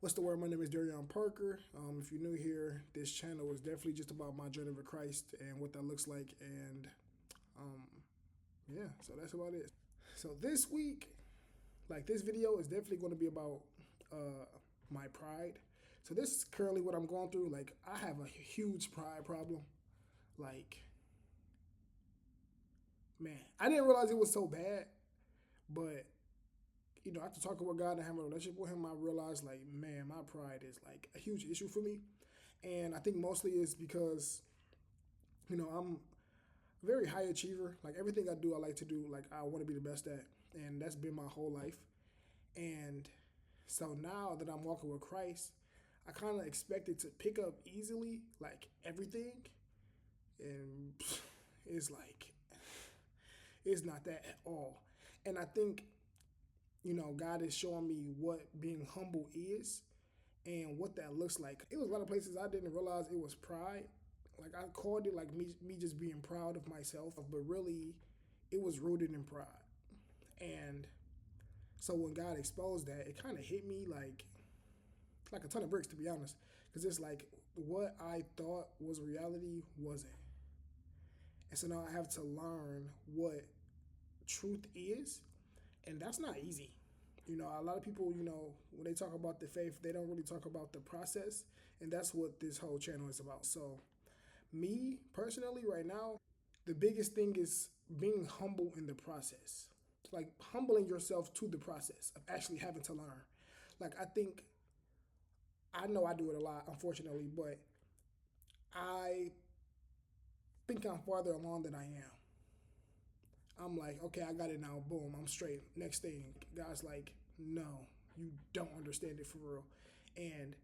What's the word? My name is Darion Parker. If you're new here, this channel is definitely just about my journey with Christ and what that looks like. And um, yeah, so that's about it. So this week, like this video is definitely going to be about uh, my pride. So this is currently what I'm going through. Like I have a huge pride problem. Like, man, I didn't realize it was so bad, but after talking with God and having a relationship with Him, I realized, like, man, my pride is like a huge issue for me. And I think mostly is because, I'm a very high achiever. Like, everything I do, I like to do, like, I want to be the best at. And that's been my whole life. And so now that I'm walking with Christ, I kind of expected to pick up easily, like, everything. And it's like, it's not that at all. And I think God is showing me what being humble is and what that looks like. It was a lot of places I didn't realize it was pride. Like I called it like me just being proud of myself, but really it was rooted in pride. And so when God exposed that, it kind of hit me like a ton of bricks, to be honest, because it's like what I thought was reality wasn't. And so now I have to learn what truth is, and that's not easy. A lot of people, when they talk about the faith, they don't really talk about the process, and that's what this whole channel is about. So, me personally, right now, the biggest thing is being humble in the process. Like humbling yourself to the process of actually having to learn. Like I know I do it a lot, unfortunately, but I think I'm farther along than I am. I'm like, okay, I got it now. Boom, I'm straight. Next thing, God's like, no, you don't understand it for real. And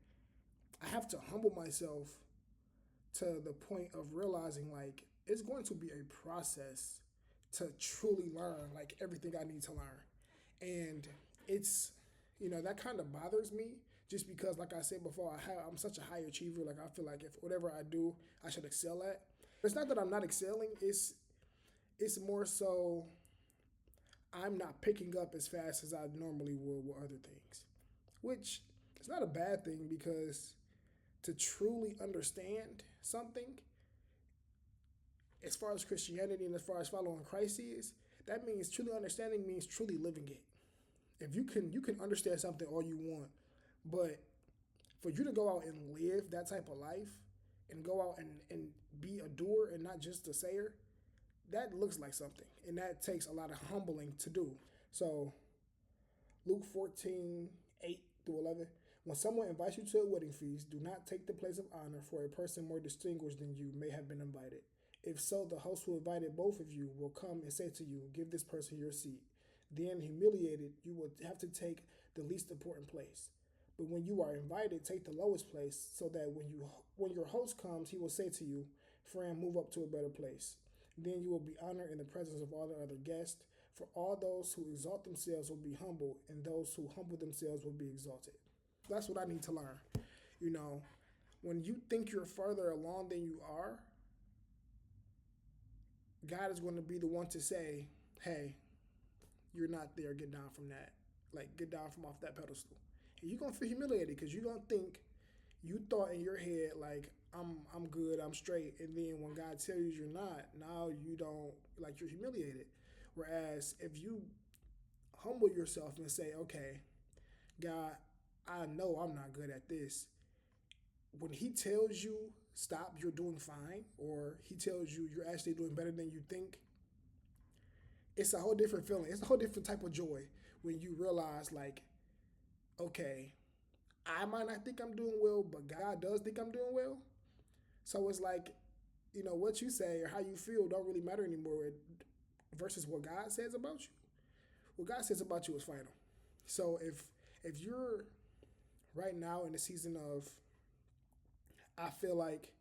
I have to humble myself to the point of realizing like it's going to be a process to truly learn like everything I need to learn. And it's, that kind of bothers me just because, like I said before, I'm such a high achiever. Like I feel like if whatever I do, I should excel at. It's not that I'm not excelling. It's more so I'm not picking up as fast as I normally would with other things, which is not a bad thing because to truly understand something, as far as Christianity and as far as following Christ is, that means truly understanding means truly living it. If you can understand something all you want, but for you to go out and live that type of life and go out and be a doer and not just a sayer, that looks like something. And that takes a lot of humbling to do. So Luke 14:8-11. When someone invites you to a wedding feast, do not take the place of honor, for a person more distinguished than you may have been invited. If so, the host who invited both of you will come and say to you, give this person your seat. Then, humiliated, you will have to take the least important place. But when you are invited, take the lowest place, so that when your host comes, he will say to you, friend, move up to a better place. Then you will be honored in the presence of all the other guests. For all those who exalt themselves will be humbled, and those who humble themselves will be exalted. That's what I need to learn. You know, when you think you're further along than you are, God is going to be the one to say, hey, you're not there. Get down from that. Like, get down from off that pedestal. And you're going to feel humiliated because you're going to think you thought in your head, like, I'm good, I'm straight. And then when God tells you you're not, now you don't, like, you're humiliated. Whereas if you humble yourself and say, okay, God, I know I'm not good at this. When He tells you stop, you're doing fine, or He tells you you're actually doing better than you think, it's a whole different feeling. It's a whole different type of joy when you realize, like, okay, I might not think I'm doing well, but God does think I'm doing well. So it's like, what you say or how you feel don't really matter anymore versus what God says about you. What God says about you is final. So if you're right now in the season of I feel like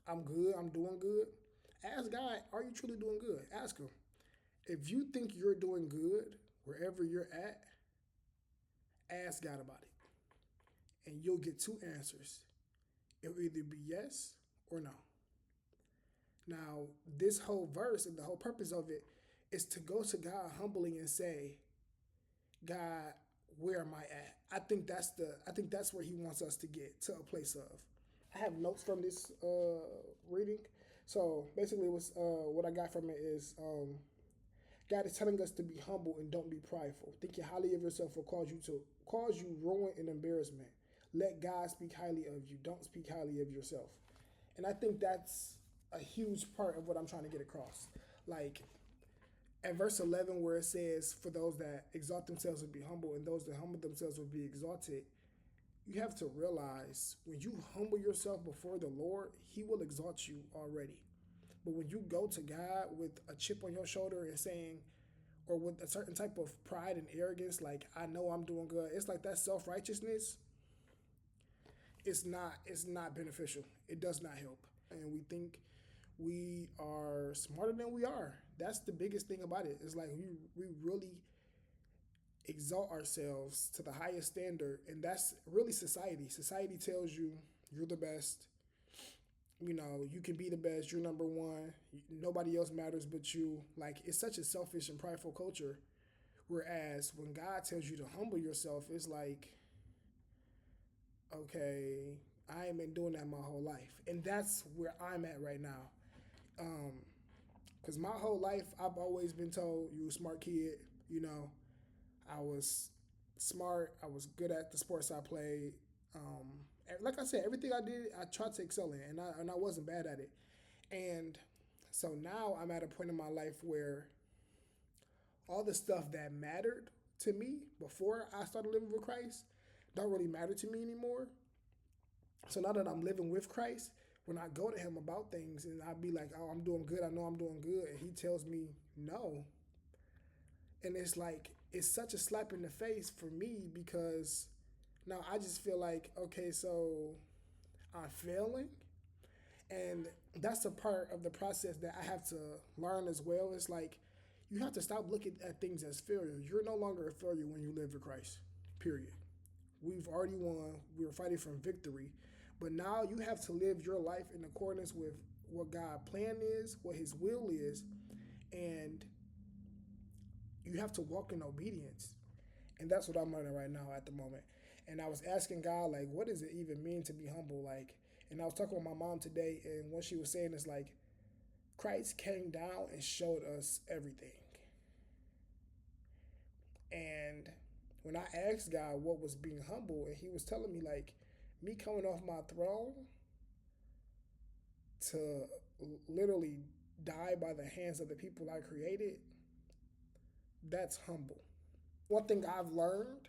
I'm good, I'm doing good, ask God, are you truly doing good? Ask Him. If you think you're doing good wherever you're at, ask God about it. And you'll get two answers. It'll either be yes or no. Now, this whole verse and the whole purpose of it is to go to God humbly and say, God, where am I at? I think that's where he wants us to get to a place of. I have notes from this reading. So basically, what I got from it is God is telling us to be humble and don't be prideful. Thinking highly of yourself will cause you ruin and embarrassment. Let God speak highly of you. Don't speak highly of yourself. And I think that's a huge part of what I'm trying to get across. Like at verse 11, where it says, "For those that exalt themselves will be humble, and those that humble themselves will be exalted." You have to realize when you humble yourself before the Lord, He will exalt you already. But when you go to God with a chip on your shoulder and saying, or with a certain type of pride and arrogance, like I know I'm doing good, it's like that self righteousness. It's not beneficial. It does not help, and we think we are smarter than we are. That's the biggest thing about it. It's like we really exalt ourselves to the highest standard, and that's really society. Society tells you you're the best. You can be the best. You're number one. Nobody else matters but you. Like it's such a selfish and prideful culture. Whereas when God tells you to humble yourself, it's like, okay, I ain't been doing that my whole life, and that's where I'm at right now. Because my whole life, I've always been told you a smart kid. You know, I was smart. I was good at the sports I played. Like I said, everything I did, I tried to excel in, and I wasn't bad at it. And so now I'm at a point in my life where all the stuff that mattered to me before I started living with Christ don't really matter to me anymore. So now that I'm living with Christ, when I go to Him about things and I be like, "Oh, I'm doing good. I know I'm doing good," and He tells me no, and it's like it's such a slap in the face for me because now I just feel like, okay, so I'm failing. And that's a part of the process that I have to learn as well. It's like you have to stop looking at things as failure. You're no longer a failure when you live for Christ, period. We've already won. We're fighting from victory. But now you have to live your life in accordance with what God's plan is, what His will is, and you have to walk in obedience. And that's what I'm learning right now at the moment. And I was asking God, like, what does it even mean to be humble? Like, and I was talking with my mom today, and what she was saying is like, Christ came down and showed us everything. And when I asked God what was being humble, and He was telling me, like, me coming off my throne to literally die by the hands of the people I created, that's humble. One thing I've learned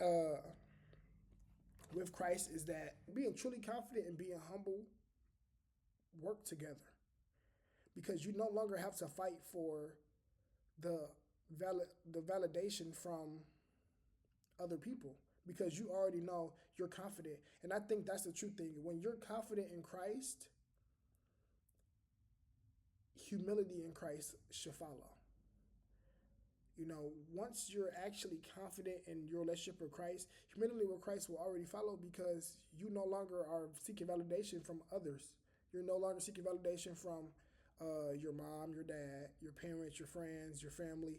uh, with Christ is that being truly confident and being humble work together because you no longer have to fight for the the validation from other people because you already know you're confident. And I think that's the true thing. When you're confident in Christ, humility in Christ should follow. Once you're actually confident in your relationship with Christ, humility with Christ will already follow because you no longer are seeking validation from others. You're no longer seeking validation from your mom, your dad, your parents, your friends, your family,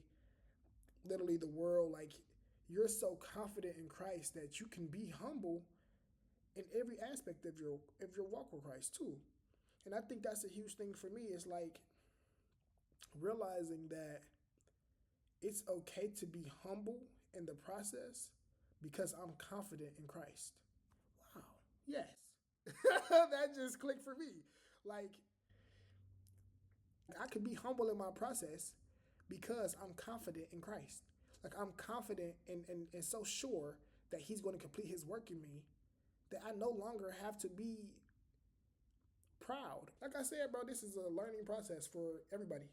literally the world. Like you're so confident in Christ that you can be humble in every aspect of your walk with Christ too. And I think that's a huge thing for me. It's like realizing that it's okay to be humble in the process because I'm confident in Christ. Wow. Yes. That just clicked for me. Like, I can be humble in my process because I'm confident in Christ. Like, I'm confident and so sure that He's going to complete His work in me that I no longer have to be proud. Like I said, bro, this is a learning process for everybody,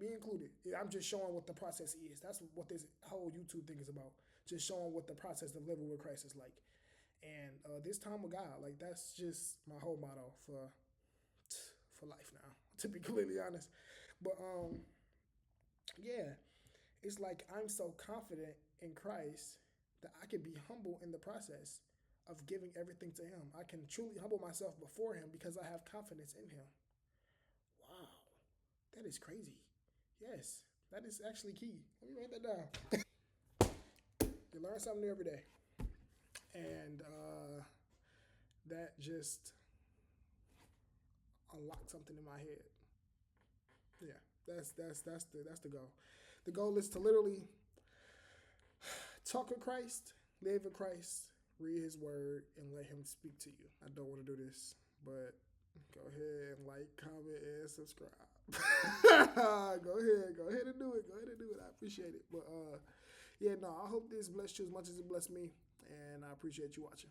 me included. I'm just showing what the process is. That's what this whole YouTube thing is about. Just showing what the process of living with Christ is like. And this time with God, like that's just my whole motto for life now, to be completely honest. But yeah, it's like I'm so confident in Christ that I can be humble in the process of giving everything to Him. I can truly humble myself before Him because I have confidence in Him. Wow, that is crazy. Yes, that is actually key. Let me write that down. You learn something new every day, and that just unlocked something in my head. Yeah, that's the goal. The goal is to literally talk with Christ, live with Christ, read His Word, and let Him speak to you. I don't want to do this, but go ahead and like, comment, and subscribe. Go ahead and do it. I appreciate it. But yeah, no, I hope this blessed you as much as it blessed me, and I appreciate you watching.